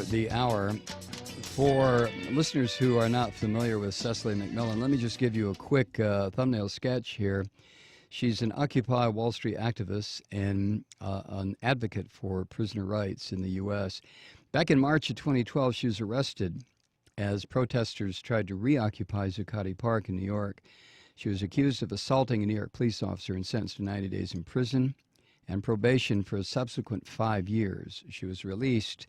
The hour. For listeners who are not familiar with Cecily McMillan, let me just give you a quick thumbnail sketch here. She's an Occupy Wall Street activist and an advocate for prisoner rights in the U.S. Back in March of 2012, she was arrested as protesters tried to reoccupy Zuccotti Park in New York. She was accused of assaulting a New York police officer and sentenced to 90 days in prison and probation for a subsequent 5 years. She was released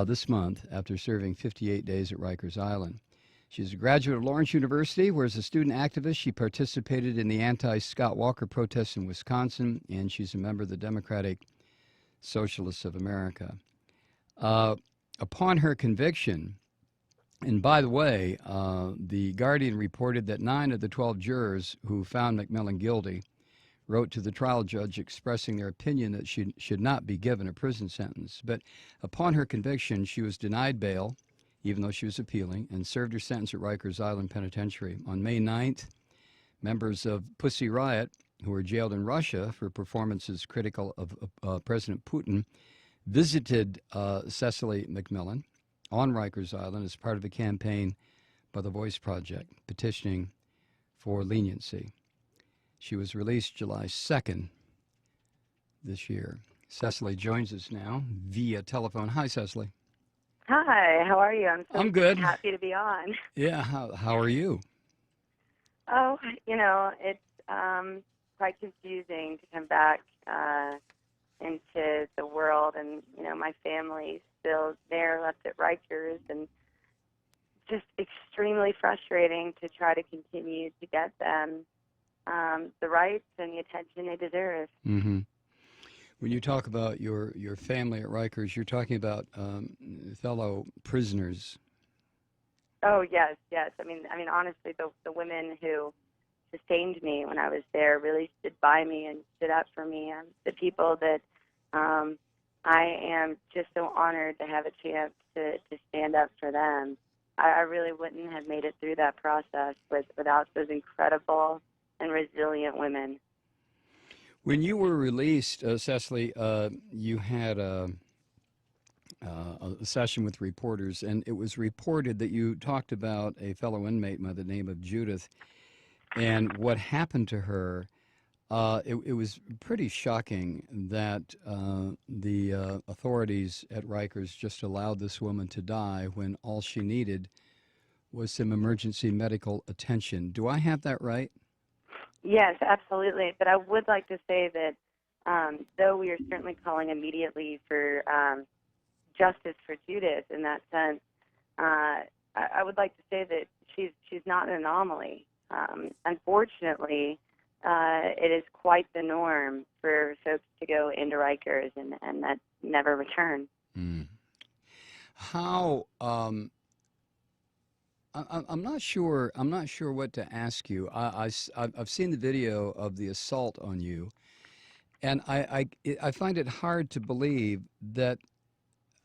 this month after serving 58 days at Rikers Island. She's a graduate of Lawrence University, where as a student activist, she participated in the anti-Scott Walker protests in Wisconsin, and she's a member of the Democratic Socialists of America. Upon her conviction, and by the way, the Guardian reported that 9 of the 12 jurors who found McMillan guilty wrote to the trial judge expressing their opinion that she should not be given a prison sentence. But upon her conviction, she was denied bail, even though she was appealing, and served her sentence at Rikers Island Penitentiary. On May 9th, members of Pussy Riot, who were jailed in Russia for performances critical of President Putin, visited Cecily McMillan on Rikers Island as part of a campaign by the Voice Project, petitioning for leniency. She was released July 2nd this year. Cecily joins us now via telephone. Hi, Cecily. Hi, how are you? I'm good. Happy to be on. Yeah, how are you? Oh, it's quite confusing to come back into the world, and my family's still there, left at Rikers, and just extremely frustrating to try to continue to get them the rights and the attention they deserve. Mm-hmm. When you talk about your family at Rikers, you're talking about fellow prisoners. Oh yes. I mean, honestly, the women who sustained me when I was there really stood by me and stood up for me. The people that I am just so honored to have a chance to stand up for them. I really wouldn't have made it through that process without those incredible and resilient women. When you were released, Cecily, you had a session with reporters, and it was reported that you talked about a fellow inmate by the name of Judith and what happened to her. It was pretty shocking that the authorities at Rikers just allowed this woman to die when all she needed was some emergency medical attention. Do I have that right? Yes, absolutely. But I would like to say that though we are certainly calling immediately for justice for Judith in that sense, I would like to say that she's not an anomaly. Unfortunately, it is quite the norm for folks to go into Rikers and that never return. Mm. How? I'm not sure. I'm not sure what to ask you. I've seen the video of the assault on you, and I find it hard to believe that.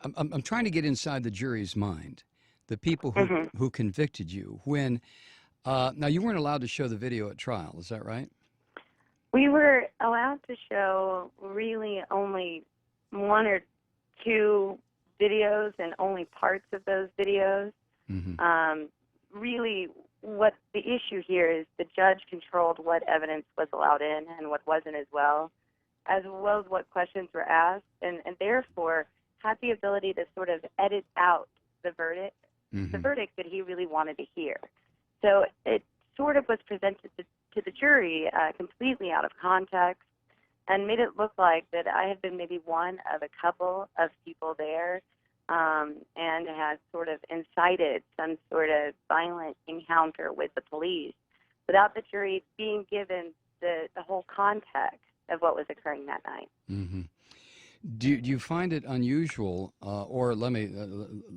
I'm trying to get inside the jury's mind, the people who convicted you. When now you weren't allowed to show the video at trial, is that right? We were allowed to show really only 1 or 2 videos and only parts of those videos. Mm-hmm. Really, what the issue here is the judge controlled what evidence was allowed in and what wasn't as well as what questions were asked, and therefore had the ability to sort of edit out the verdict, the verdict that he really wanted to hear. So it sort of was presented to the jury completely out of context and made it look like that I had been maybe one of a couple of people there and had sort of incited some sort of violent encounter with the police without the jury being given the whole context of what was occurring that night. Mm-hmm. Do you find it unusual, or let me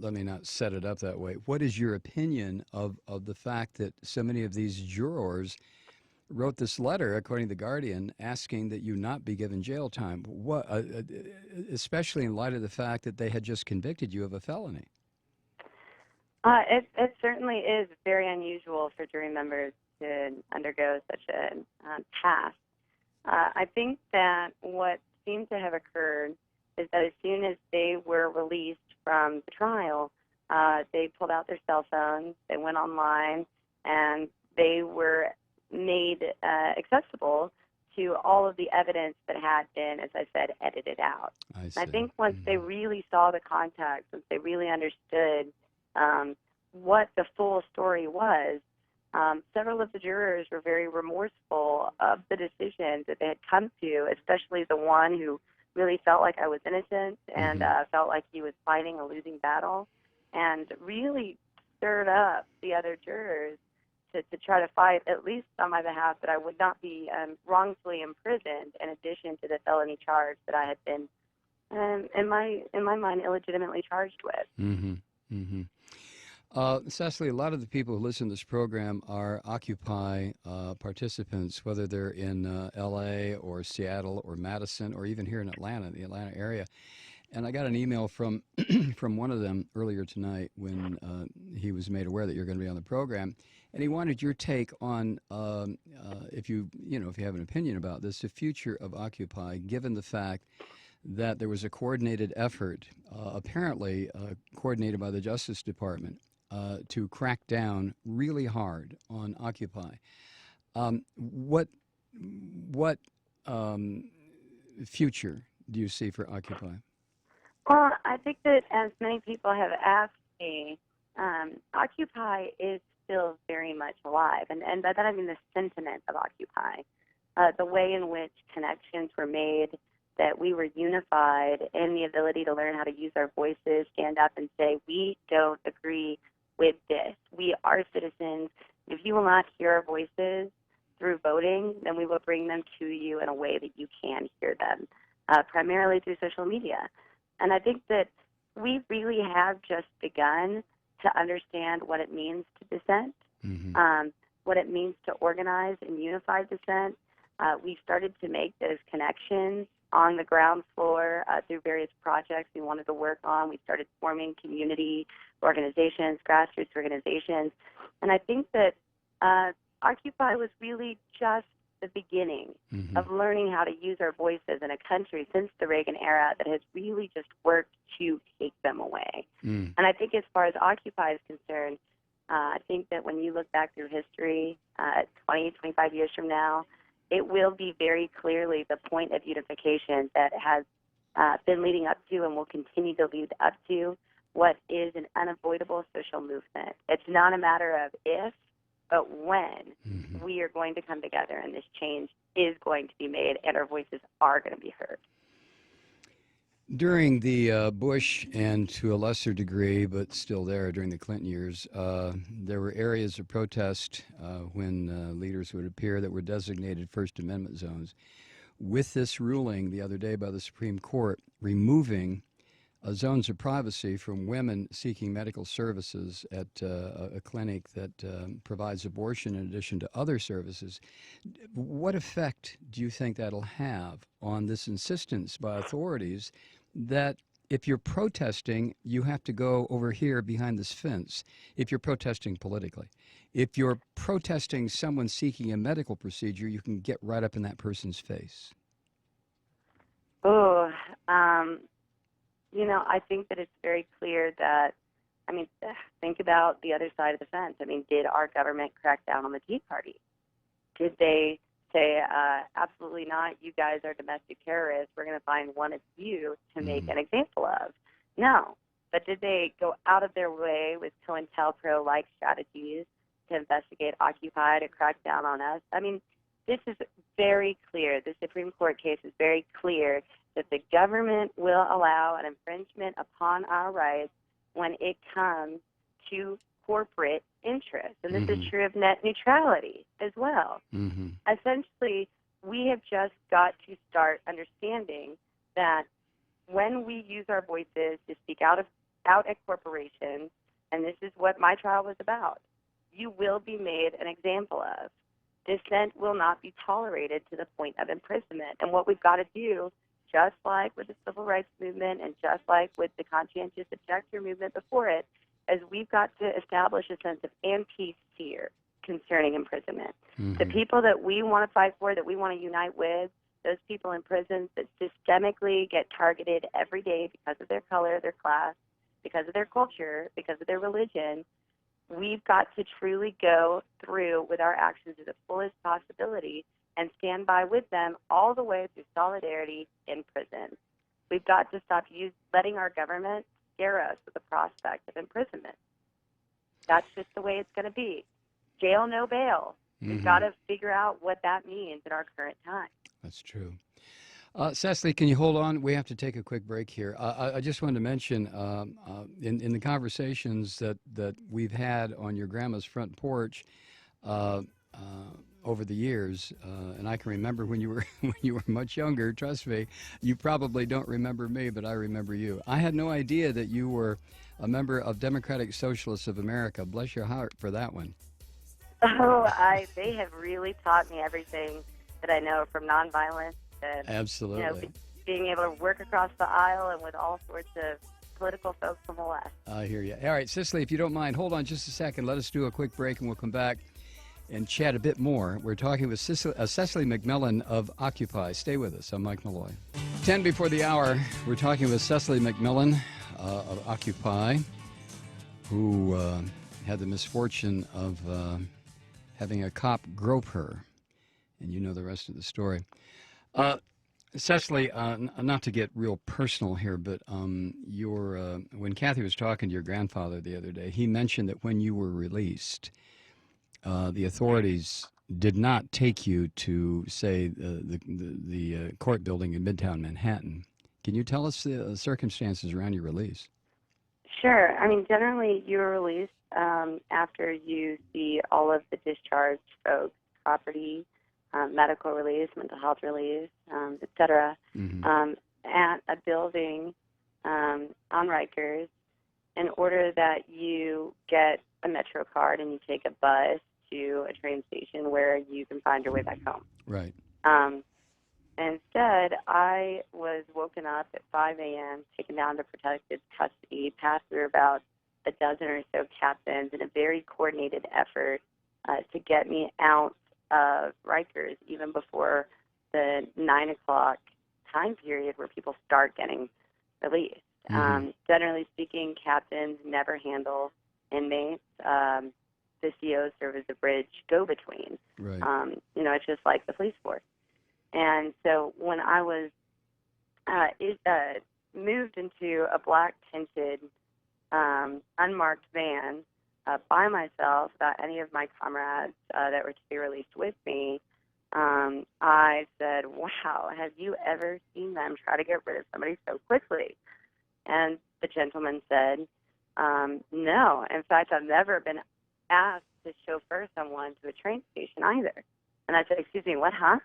not set it up that way. What is your opinion of the fact that so many of these jurors wrote this letter, according to the Guardian, asking that you not be given jail time? What, especially in light of the fact that they had just convicted you of a felony? It certainly is very unusual for jury members to undergo such a task. I think that what seemed to have occurred is that as soon as they were released from the trial, they pulled out their cell phones, they went online, and they were made accessible to all of the evidence that had been, as I said, edited out. I think once they really saw the context, once they really understood what the full story was, several of the jurors were very remorseful of the decisions that they had come to, especially the one who really felt like I was innocent and felt like he was fighting a losing battle, and really stirred up the other jurors to try to fight, at least on my behalf, that I would not be wrongfully imprisoned in addition to the felony charge that I had been, in my mind, illegitimately charged with. Cecily, a lot of the people who listen to this program are Occupy participants, whether they're in L.A. or Seattle or Madison or even here in Atlanta, the Atlanta area. And I got an email from from one of them earlier tonight when he was made aware that you're going to be on the program, and he wanted your take on if you have an opinion about this, the future of Occupy, given the fact that there was a coordinated effort, apparently coordinated by the Justice Department, to crack down really hard on Occupy. What future do you see for Occupy? Well, I think that, as many people have asked me, Occupy is still very much alive. And by that I mean the sentiment of Occupy, the way in which connections were made, that we were unified in the ability to learn how to use our voices, stand up and say, we don't agree with this. We are citizens. If you will not hear our voices through voting, then we will bring them to you in a way that you can hear them, primarily through social media. And I think that we really have just begun to understand what it means to dissent, what it means to organize and unify dissent. We started to make those connections on the ground floor through various projects we wanted to work on. We started forming community organizations, grassroots organizations. And I think that Occupy was really just the beginning of learning how to use our voices in a country since the Reagan era that has really just worked to take them away. And I think as far as Occupy is concerned, I think that when you look back through history, 20, 25 years from now, it will be very clearly the point of unification that has been leading up to and will continue to lead up to what is an unavoidable social movement. It's not a matter of if, but when we are going to come together, and this change is going to be made, and our voices are going to be heard. During the Bush, and to a lesser degree, but still there, during the Clinton years, there were areas of protest when leaders would appear that were designated First Amendment zones. With this ruling the other day by the Supreme Court removing zones of privacy from women seeking medical services at a clinic that provides abortion in addition to other services, what effect do you think that'll have on this insistence by authorities that if you're protesting, you have to go over here behind this fence if you're protesting politically? If you're protesting someone seeking a medical procedure, you can get right up in that person's face. I think that it's very clear that, think about the other side of the fence. Did our government crack down on the Tea Party? Did they say, absolutely not, you guys are domestic terrorists, we're going to find one of you to make an example of? No. But did they go out of their way with COINTELPRO-like strategies to investigate Occupy, to crack down on us? This is very clear. The Supreme Court case is very clear that the government will allow an infringement upon our rights when it comes to corporate interests. And this is true of net neutrality as well. Essentially, we have just got to start understanding that when we use our voices to speak out at corporations, and this is what my trial was about, you will be made an example of. Dissent will not be tolerated to the point of imprisonment. And what we've got to do, just like with the civil rights movement and just like with the conscientious objector movement before it, is we've got to establish a sense of anti-fear concerning imprisonment. The people that we want to fight for, that we want to unite with, those people in prisons that systemically get targeted every day because of their color, their class, because of their culture, because of their religion, we've got to truly go through with our actions to the fullest possibility and stand by with them all the way through solidarity in prison. We've got to stop letting our government scare us with the prospect of imprisonment. That's just the way it's going to be. Jail, no bail. We've got to figure out what that means in our current time. That's true. Cecily, can you hold on? We have to take a quick break here. I just wanted to mention in the conversations that we've had on your grandma's front porch over the years, and I can remember when you were when you were much younger. Trust me, you probably don't remember me, but I remember you. I had no idea that you were a member of Democratic Socialists of America. Bless your heart for that one. Oh, they have really taught me everything that I know, from nonviolence to Absolutely. Being able to work across the aisle and with all sorts of political folks from the left. I hear you. All right, Cecily, if you don't mind, hold on just a second. Let us do a quick break, and we'll come back and chat a bit more. We're talking with Cecily McMillan of Occupy. Stay with us. I'm Mike Malloy. 10 before the hour, we're talking with Cecily McMillan of Occupy, who had the misfortune of having a cop grope her. And you know the rest of the story. Cecily, not to get real personal here, but when Kathy was talking to your grandfather the other day, he mentioned that when you were released, the authorities did not take you to, say, the court building in Midtown Manhattan. Can you tell us the circumstances around your release? Sure. I mean, generally, you are released after you see all of the discharged folks, property, medical release, mental health release, et cetera, at a building on Rikers, in order that you get a Metro card and you take a bus to a train station where you can find your way back home. Right. Instead, I was woken up at 5 a.m., taken down to protective custody, passed through about a dozen or so captains in a very coordinated effort to get me out of Rikers even before the 9 o'clock time period where people start getting released. Generally speaking, captains never handle inmates. The COs serve as a bridge go-between. Right. It's just like the police force. And so when I was moved into a black-tinted, unmarked van by myself, without any of my comrades that were to be released with me, I said, wow, have you ever seen them try to get rid of somebody so quickly? And the gentleman said, no. In fact, I've never been asked to chauffeur someone to a train station either. And I said, excuse me, what, huh?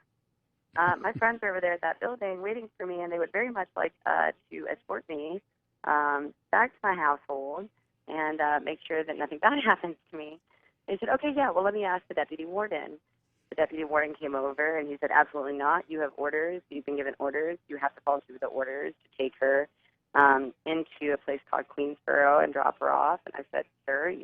My friends are over there at that building waiting for me, and they would very much like to escort me back to my household and make sure that nothing bad happens to me. They said, okay, yeah, well, let me ask the deputy warden. The deputy warden came over, and he said, absolutely not. You have orders. You've been given orders. You have to follow through the orders to take her into a place called Queensboro and drop her off. And I said, sir,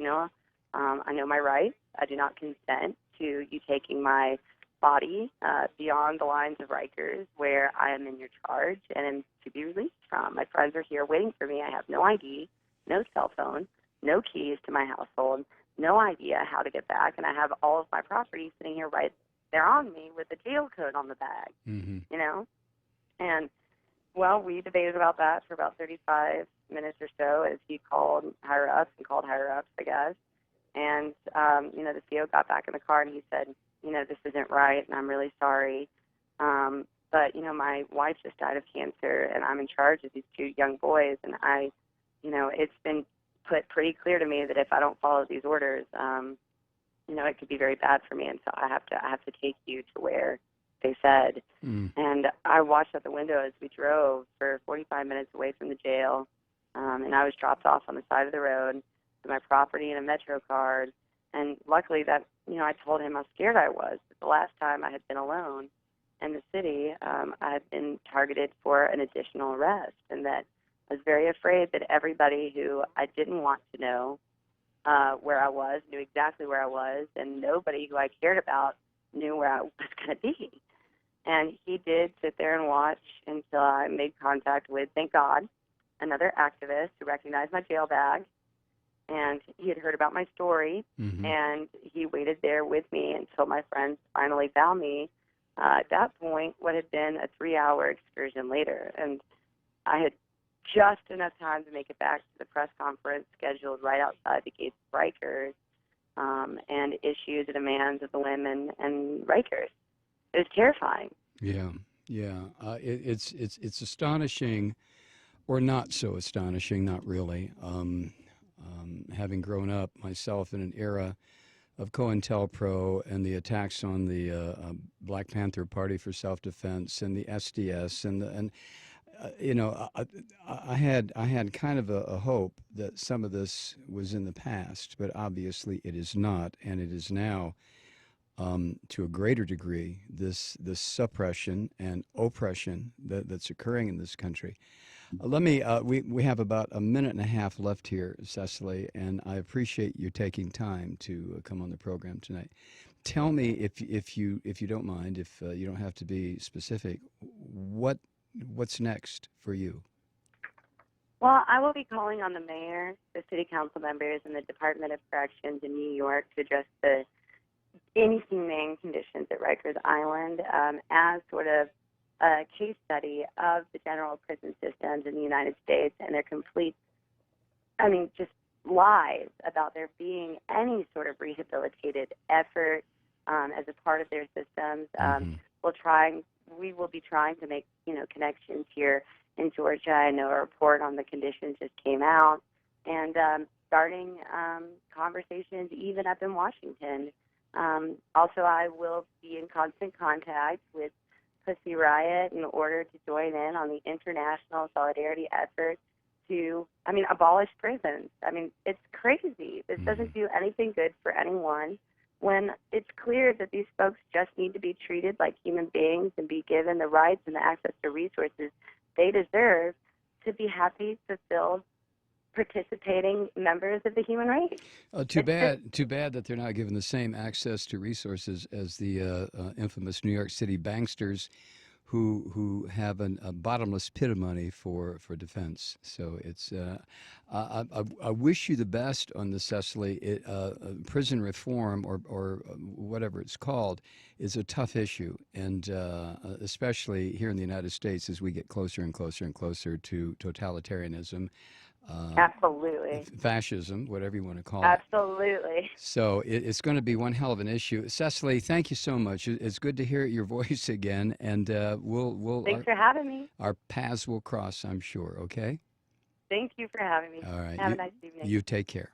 I know my rights. I do not consent to you taking my body beyond the lines of Rikers, where I am in your charge and am to be released from. My friends are here waiting for me. I have no ID, no cell phone, no keys to my household, no idea how to get back, and I have all of my property sitting here right there on me with the jail code on the bag, And, well, we debated about that for about 35 minutes or so as he called higher-ups, I guess. And, the CO got back in the car and he said, this isn't right, and I'm really sorry. But, my wife just died of cancer, and I'm in charge of these two young boys, and it's been put pretty clear to me that if I don't follow these orders, it could be very bad for me, and so I have to take you to where they said. And I watched out the window as we drove for 45 minutes away from the jail, and I was dropped off on the side of the road with my property and a Metro card. And luckily that, I told him how scared I was. The last time I had been alone in the city, I had been targeted for an additional arrest, and that I was very afraid that everybody who I didn't want to know where I was knew exactly where I was, and nobody who I cared about knew where I was going to be. And he did sit there and watch until I made contact with, thank God, another activist who recognized my jail bag. And he had heard about my story, and he waited there with me until my friends finally found me. At that point, what had been a 3-hour excursion later. And I had just enough time to make it back to the press conference scheduled right outside the gates of Rikers, and issue the demands of the women and Rikers. It was terrifying. Yeah, yeah. It's astonishing, or not so astonishing, not really. Having grown up myself in an era of COINTELPRO and the attacks on the Black Panther Party for Self-Defense and the SDS and I had kind of a hope that some of this was in the past, but obviously it is not, and it is now. To a greater degree, this suppression and oppression that's occurring in this country. We have about a minute and a half left here, Cecily, and I appreciate you taking time to come on the program tonight. Tell me, if you don't mind, if you don't have to be specific, what's next for you? Well, I will be calling on the mayor, the city council members, and the Department of Corrections in New York to address the inhumane conditions at Rikers Island as sort of a case study of the general prison systems in the United States and their complete, just lies about there being any sort of rehabilitative effort as a part of their systems. We will be trying to make, connections here in Georgia. I know a report on the conditions just came out, and starting conversations even up in Washington. Also, I will be in constant contact with Pussy Riot in order to join in on the international solidarity effort to, abolish prisons. It's crazy. This doesn't do anything good for anyone when it's clear that these folks just need to be treated like human beings and be given the rights and the access to resources they deserve to be happy, fulfilled, participating members of the human race. Too bad that they're not given the same access to resources as the infamous New York City banksters who have a bottomless pit of money for defense. So it's I wish you the best on this, Cecily. Prison reform or whatever it's called is a tough issue, and especially here in the United States as we get closer and closer and closer to totalitarianism. Absolutely. Fascism, whatever you want to call it. Absolutely. So it's going to be one hell of an issue. Cecily, thank you so much. It's good to hear your voice again, and Thanks for having me. Our paths will cross, I'm sure. Okay. Thank you for having me. All right. Have a nice evening. You take care.